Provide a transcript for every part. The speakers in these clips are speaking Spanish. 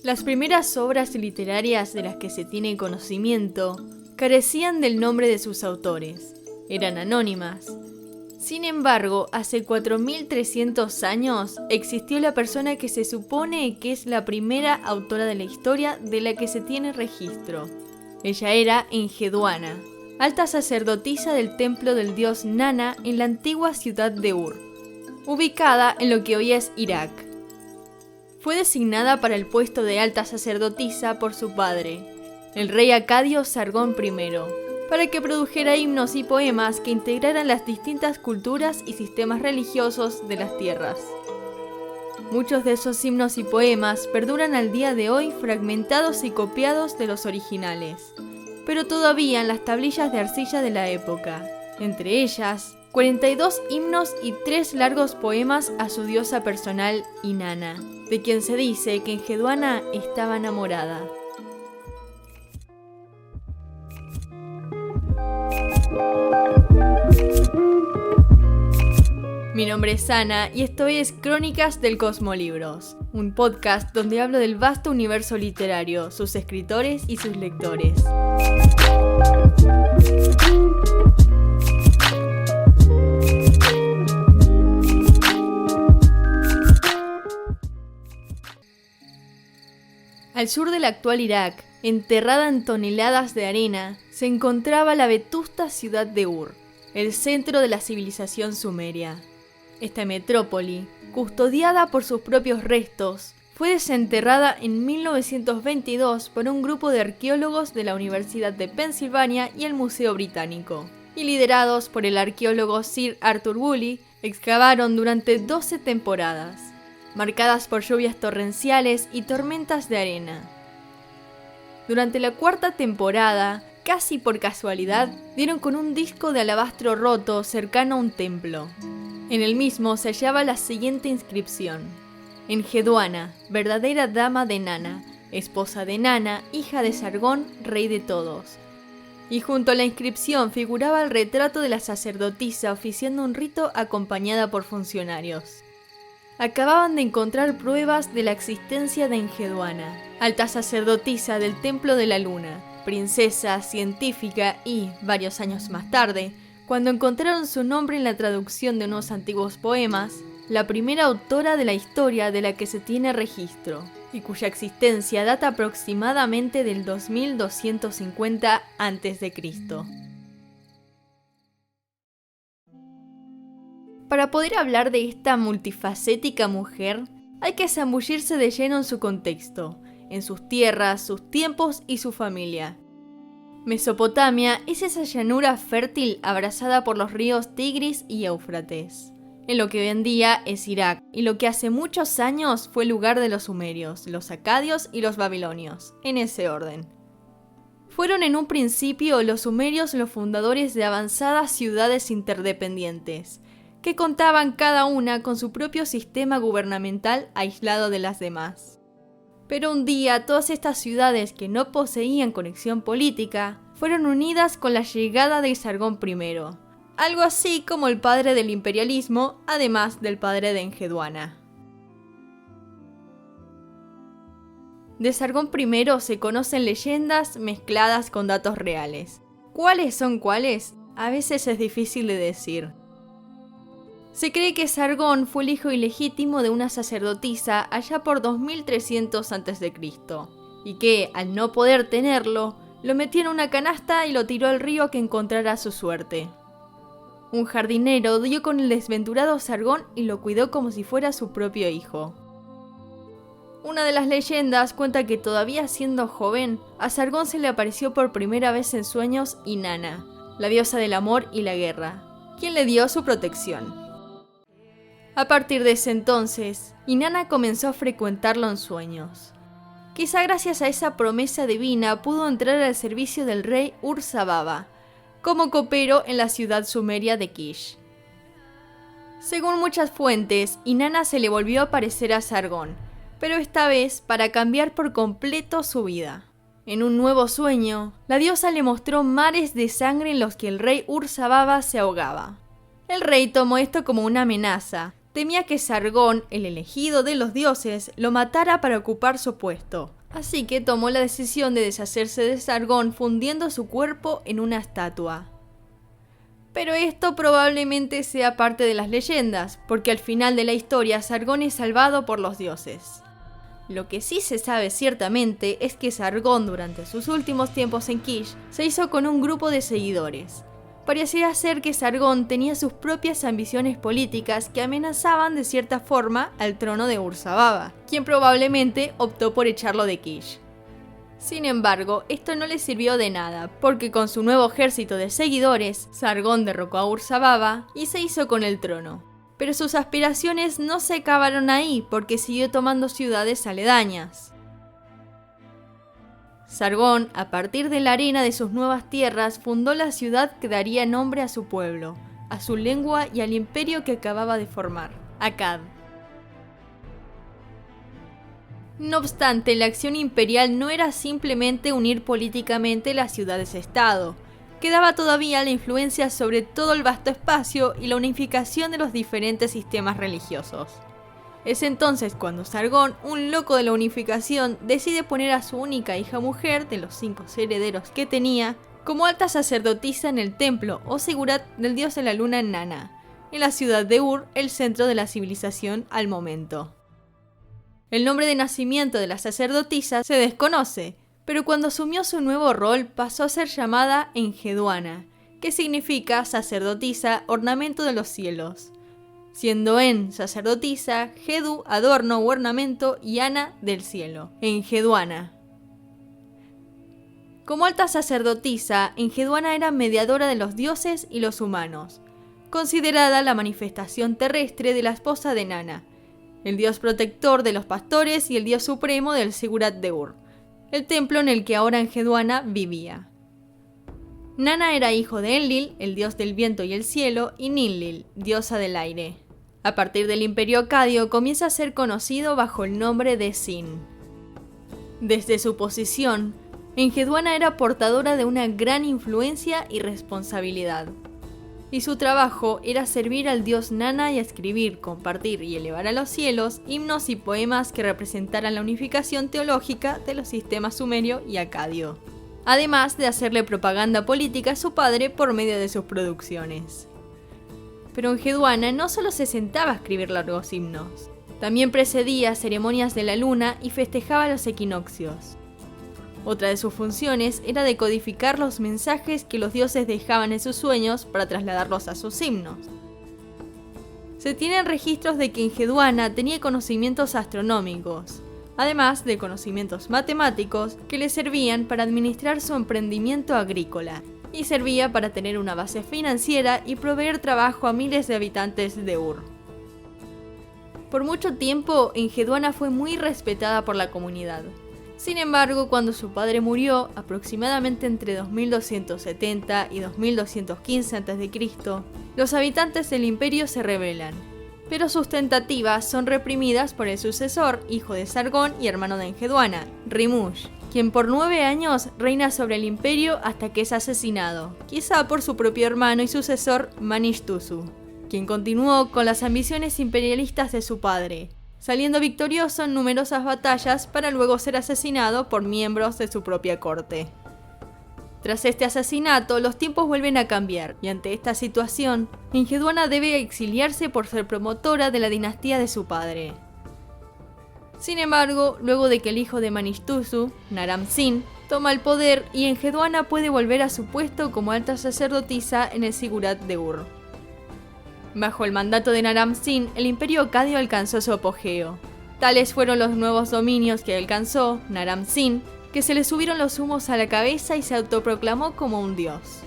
Las primeras obras literarias de las que se tiene conocimiento carecían del nombre de sus autores, eran anónimas. Sin embargo, hace 4300 años existió la persona que se supone que es la primera autora de la historia de la que se tiene registro. Ella era Enheduanna, alta sacerdotisa del templo del dios Nanna en la antigua ciudad de Ur, ubicada en lo que hoy es Irak. Fue designada para el puesto de alta sacerdotisa por su padre, el rey acadio Sargón I, para que produjera himnos y poemas que integraran las distintas culturas y sistemas religiosos de las tierras. Muchos de esos himnos y poemas perduran al día de hoy fragmentados y copiados de los originales, pero todavía en las tablillas de arcilla de la época, entre ellas 42 himnos y 3 largos poemas a su diosa personal Inanna, de quien se dice que Enheduanna estaba enamorada. Mi nombre es Ana y esto es Crónicas del Cosmolibros, un podcast donde hablo del vasto universo literario, sus escritores y sus lectores. Al sur del actual Irak, enterrada en toneladas de arena, se encontraba la vetusta ciudad de Ur, el centro de la civilización sumeria. Esta metrópoli, custodiada por sus propios restos, fue desenterrada en 1922 por un grupo de arqueólogos de la Universidad de Pensilvania y el Museo Británico, y liderados por el arqueólogo Sir Arthur Woolley, excavaron durante 12 temporadas, marcadas por lluvias torrenciales y tormentas de arena. Durante la 4ª temporada, casi por casualidad, dieron con un disco de alabastro roto cercano a un templo. En el mismo se hallaba la siguiente inscripción: Enheduanna, verdadera dama de Nanna, esposa de Nanna, hija de Sargón, rey de todos. Y junto a la inscripción figuraba el retrato de la sacerdotisa oficiando un rito acompañada por funcionarios. Acababan de encontrar pruebas de la existencia de Enheduanna, alta sacerdotisa del Templo de la Luna, princesa, científica y, varios años más tarde, cuando encontraron su nombre en la traducción de unos antiguos poemas, la primera autora de la historia de la que se tiene registro, y cuya existencia data aproximadamente del 2250 a.C. Para poder hablar de esta multifacética mujer, hay que zambullirse de lleno en su contexto, en sus tierras, sus tiempos y su familia. Mesopotamia es esa llanura fértil abrazada por los ríos Tigris y Éufrates, en lo que hoy en día es Irak, y lo que hace muchos años fue lugar de los sumerios, los acadios y los babilonios, en ese orden. Fueron en un principio los sumerios los fundadores de avanzadas ciudades interdependientes, que contaban cada una con su propio sistema gubernamental aislado de las demás. Pero un día todas estas ciudades que no poseían conexión política fueron unidas con la llegada de Sargón I, algo así como el padre del imperialismo, además del padre de Enheduanna. De Sargón I se conocen leyendas mezcladas con datos reales. ¿Cuáles son cuáles? A veces es difícil de decir. Se cree que Sargón fue el hijo ilegítimo de una sacerdotisa allá por 2300 a.C. y que, al no poder tenerlo, lo metió en una canasta y lo tiró al río a que encontrara su suerte. Un jardinero dio con el desventurado Sargón y lo cuidó como si fuera su propio hijo. Una de las leyendas cuenta que todavía siendo joven, a Sargón se le apareció por primera vez en sueños Inanna, la diosa del amor y la guerra, quien le dio su protección. A partir de ese entonces, Inanna comenzó a frecuentarlo en sueños. Quizá gracias a esa promesa divina pudo entrar al servicio del rey Ur-Zababa, como copero en la ciudad sumeria de Kish. Según muchas fuentes, Inanna se le volvió a aparecer a Sargón, pero esta vez para cambiar por completo su vida. En un nuevo sueño, la diosa le mostró mares de sangre en los que el rey Ur-Zababa se ahogaba. El rey tomó esto como una amenaza, temía que Sargón, el elegido de los dioses, lo matara para ocupar su puesto. Así que tomó la decisión de deshacerse de Sargón fundiendo su cuerpo en una estatua. Pero esto probablemente sea parte de las leyendas, porque al final de la historia Sargón es salvado por los dioses. Lo que sí se sabe ciertamente es que Sargón durante sus últimos tiempos en Kish se hizo con un grupo de seguidores. Parecía ser que Sargón tenía sus propias ambiciones políticas que amenazaban de cierta forma al trono de Ur-Zababa, quien probablemente optó por echarlo de Kish. Sin embargo, esto no le sirvió de nada, porque con su nuevo ejército de seguidores, Sargón derrocó a Ur-Zababa y se hizo con el trono. Pero sus aspiraciones no se acabaron ahí, porque siguió tomando ciudades aledañas. Sargón, a partir de la arena de sus nuevas tierras, fundó la ciudad que daría nombre a su pueblo, a su lengua y al imperio que acababa de formar, Akkad. No obstante, la acción imperial no era simplemente unir políticamente las ciudades-estado. Quedaba todavía la influencia sobre todo el vasto espacio y la unificación de los diferentes sistemas religiosos. Es entonces cuando Sargón, un loco de la unificación, decide poner a su única hija mujer, de los 5 herederos que tenía, como alta sacerdotisa en el templo o Sigurat del dios de la luna Nana, en la ciudad de Ur, el centro de la civilización al momento. El nombre de nacimiento de la sacerdotisa se desconoce, pero cuando asumió su nuevo rol pasó a ser llamada Enheduanna, que significa sacerdotisa, ornamento de los cielos, siendo En sacerdotisa, Hedu adorno u ornamento y Ana del cielo, Enheduanna. Como alta sacerdotisa, Enheduanna era mediadora de los dioses y los humanos, considerada la manifestación terrestre de la esposa de Nana, el dios protector de los pastores y el dios supremo del Sigurat de Ur, el templo en el que ahora Enheduanna vivía. Nana era hijo de Enlil, el dios del viento y el cielo, y Ninlil, diosa del aire. A partir del Imperio Acadio comienza a ser conocido bajo el nombre de Sin. Desde su posición, Enheduanna era portadora de una gran influencia y responsabilidad. Y su trabajo era servir al dios Nana y escribir, compartir y elevar a los cielos himnos y poemas que representaran la unificación teológica de los sistemas sumerio y acadio, además de hacerle propaganda política a su padre por medio de sus producciones. Pero Enheduanna no solo se sentaba a escribir largos himnos, también precedía ceremonias de la luna y festejaba los equinoccios. Otra de sus funciones era decodificar los mensajes que los dioses dejaban en sus sueños para trasladarlos a sus himnos. Se tienen registros de que Enheduanna tenía conocimientos astronómicos, además de conocimientos matemáticos que le servían para administrar su emprendimiento agrícola, y servía para tener una base financiera y proveer trabajo a miles de habitantes de Ur. Por mucho tiempo, Enheduanna fue muy respetada por la comunidad. Sin embargo, cuando su padre murió, aproximadamente entre 2270 y 2215 a.C., los habitantes del imperio se rebelan, pero sus tentativas son reprimidas por el sucesor, hijo de Sargón y hermano de Enheduanna, Rimush, quien por 9 años reina sobre el imperio hasta que es asesinado, quizá por su propio hermano y sucesor Manishtusu, quien continuó con las ambiciones imperialistas de su padre, saliendo victorioso en numerosas batallas para luego ser asesinado por miembros de su propia corte. Tras este asesinato, los tiempos vuelven a cambiar, y ante esta situación, Enheduanna debe exiliarse por ser promotora de la dinastía de su padre. Sin embargo, luego de que el hijo de Manishtusu, Naram-Sin, toma el poder y Enheduanna puede volver a su puesto como alta sacerdotisa en el Sigurat de Ur. Bajo el mandato de Naram-Sin, el imperio acadio alcanzó su apogeo. Tales fueron los nuevos dominios que alcanzó Naram-Sin, que se le subieron los humos a la cabeza y se autoproclamó como un dios.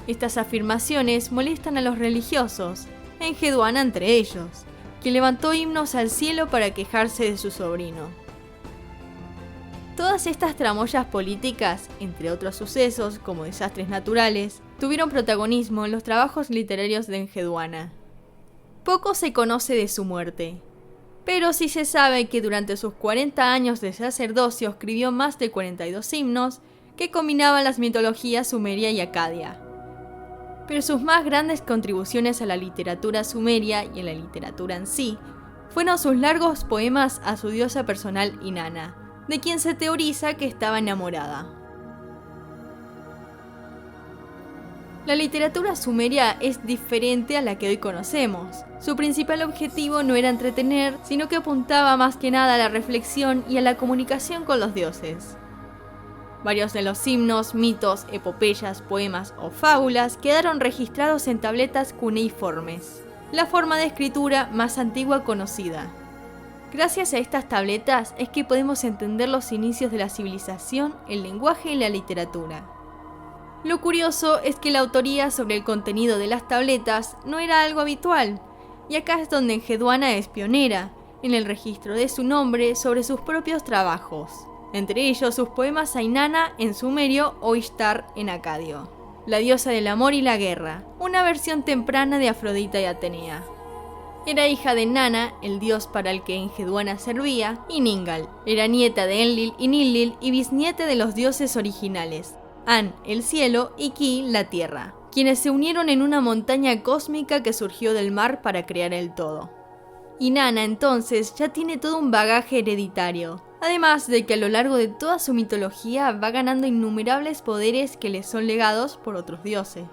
Estas afirmaciones molestan a los religiosos, Enheduanna entre ellos, quien levantó himnos al cielo para quejarse de su sobrino. Todas estas tramoyas políticas, entre otros sucesos como desastres naturales, tuvieron protagonismo en los trabajos literarios de Enheduanna. Poco se conoce de su muerte, pero sí se sabe que durante sus 40 años de sacerdocio escribió más de 42 himnos que combinaban las mitologías sumeria y acadia. Pero sus más grandes contribuciones a la literatura sumeria y a la literatura en sí fueron sus largos poemas a su diosa personal Inanna, de quien se teoriza que estaba enamorada. La literatura sumeria es diferente a la que hoy conocemos. Su principal objetivo no era entretener, sino que apuntaba más que nada a la reflexión y a la comunicación con los dioses. Varios de los himnos, mitos, epopeyas, poemas o fábulas quedaron registrados en tabletas cuneiformes, la forma de escritura más antigua conocida. Gracias a estas tabletas es que podemos entender los inicios de la civilización, el lenguaje y la literatura. Lo curioso es que la autoría sobre el contenido de las tabletas no era algo habitual, y acá es donde Enheduanna es pionera, en el registro de su nombre sobre sus propios trabajos, entre ellos sus poemas a Inanna en sumerio o Ishtar en acadio, la diosa del amor y la guerra, una versión temprana de Afrodita y Atenea. Era hija de Nanna, el dios para el que Enheduanna servía, y Ningal. Era nieta de Enlil y Ninlil y bisnieta de los dioses originales, An, el cielo, y Ki, la tierra, quienes se unieron en una montaña cósmica que surgió del mar para crear el todo. Inanna entonces ya tiene todo un bagaje hereditario, además de que a lo largo de toda su mitología va ganando innumerables poderes que le son legados por otros dioses.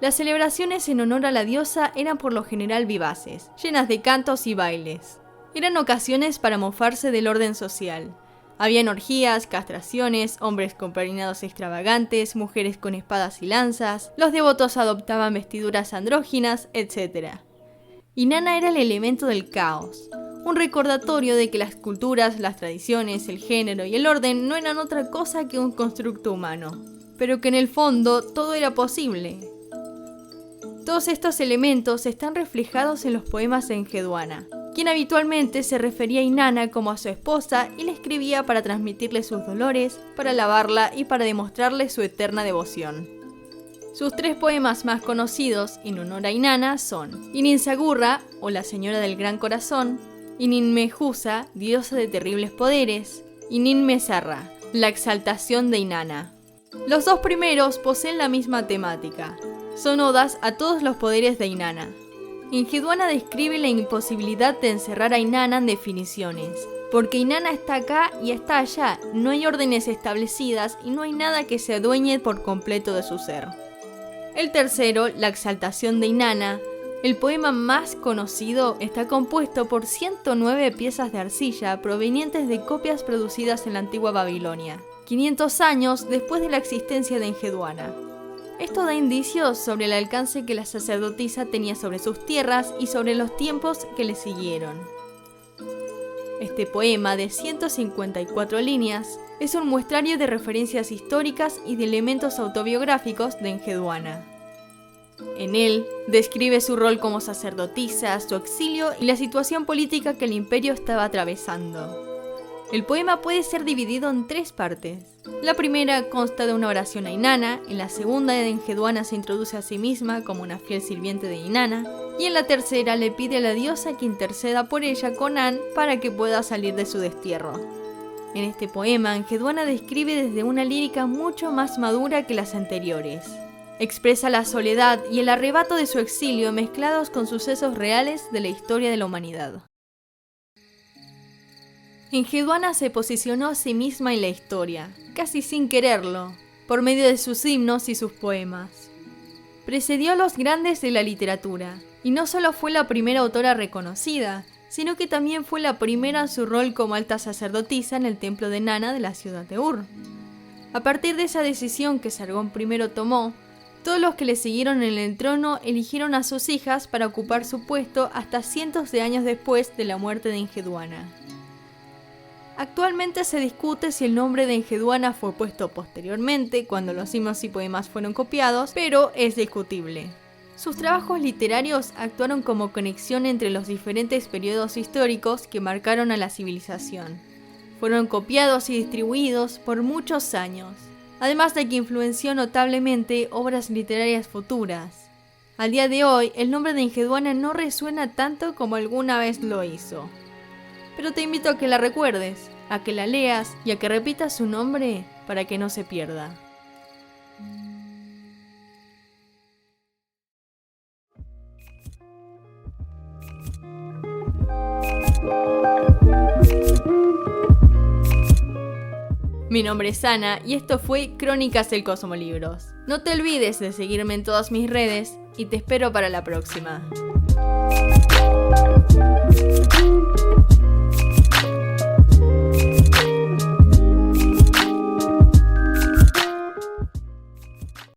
Las celebraciones en honor a la diosa eran por lo general vivaces, llenas de cantos y bailes. Eran ocasiones para mofarse del orden social. Habían orgías, castraciones, hombres con peinados extravagantes, mujeres con espadas y lanzas, los devotos adoptaban vestiduras andróginas, etc. Inanna era el elemento del caos, un recordatorio de que las culturas, las tradiciones, el género y el orden no eran otra cosa que un constructo humano, pero que en el fondo todo era posible. Todos estos elementos están reflejados en los poemas de Enheduanna, quien habitualmente se refería a Inanna como a su esposa y le escribía para transmitirle sus dolores, para alabarla y para demostrarle su eterna devoción. Sus tres poemas más conocidos en honor a Inanna son Ininsagurra, o la señora del gran corazón, Ininmejusa, diosa de terribles poderes, y Ninmesarra, la exaltación de Inanna. Los dos primeros poseen la misma temática. Son odas a todos los poderes de Inanna. Enheduanna describe la imposibilidad de encerrar a Inanna en definiciones, porque Inanna está acá y está allá, no hay órdenes establecidas y no hay nada que se adueñe por completo de su ser. El tercero, la exaltación de Inanna, el poema más conocido, está compuesto por 109 piezas de arcilla provenientes de copias producidas en la antigua Babilonia, 500 años después de la existencia de Enheduanna. Esto da indicios sobre el alcance que la sacerdotisa tenía sobre sus tierras y sobre los tiempos que le siguieron. Este poema de 154 líneas es un muestrario de referencias históricas y de elementos autobiográficos de Enheduanna. En él describe su rol como sacerdotisa, su exilio y la situación política que el imperio estaba atravesando. El poema puede ser dividido en tres partes. La primera consta de una oración a Inanna, en la segunda Enheduanna se introduce a sí misma como una fiel sirviente de Inanna, y en la tercera le pide a la diosa que interceda por ella con An para que pueda salir de su destierro. En este poema, Enheduanna describe desde una lírica mucho más madura que las anteriores. Expresa la soledad y el arrebato de su exilio mezclados con sucesos reales de la historia de la humanidad. Enheduanna se posicionó a sí misma en la historia, casi sin quererlo, por medio de sus himnos y sus poemas. Precedió a los grandes de la literatura, y no solo fue la primera autora reconocida, sino que también fue la primera en su rol como alta sacerdotisa en el templo de Nanna de la ciudad de Ur. A partir de esa decisión que Sargón I tomó, todos los que le siguieron en el trono eligieron a sus hijas para ocupar su puesto hasta cientos de años después de la muerte de Enheduanna. Actualmente se discute si el nombre de Enheduanna fue puesto posteriormente, cuando los himnos y poemas fueron copiados, pero es discutible. Sus trabajos literarios actuaron como conexión entre los diferentes periodos históricos que marcaron a la civilización. Fueron copiados y distribuidos por muchos años, además de que influenció notablemente obras literarias futuras. Al día de hoy, el nombre de Enheduanna no resuena tanto como alguna vez lo hizo. Pero te invito a que la recuerdes, a que la leas y a que repitas su nombre para que no se pierda. Mi nombre es Ana y esto fue Crónicas del Cosmolibros. No te olvides de seguirme en todas mis redes y te espero para la próxima.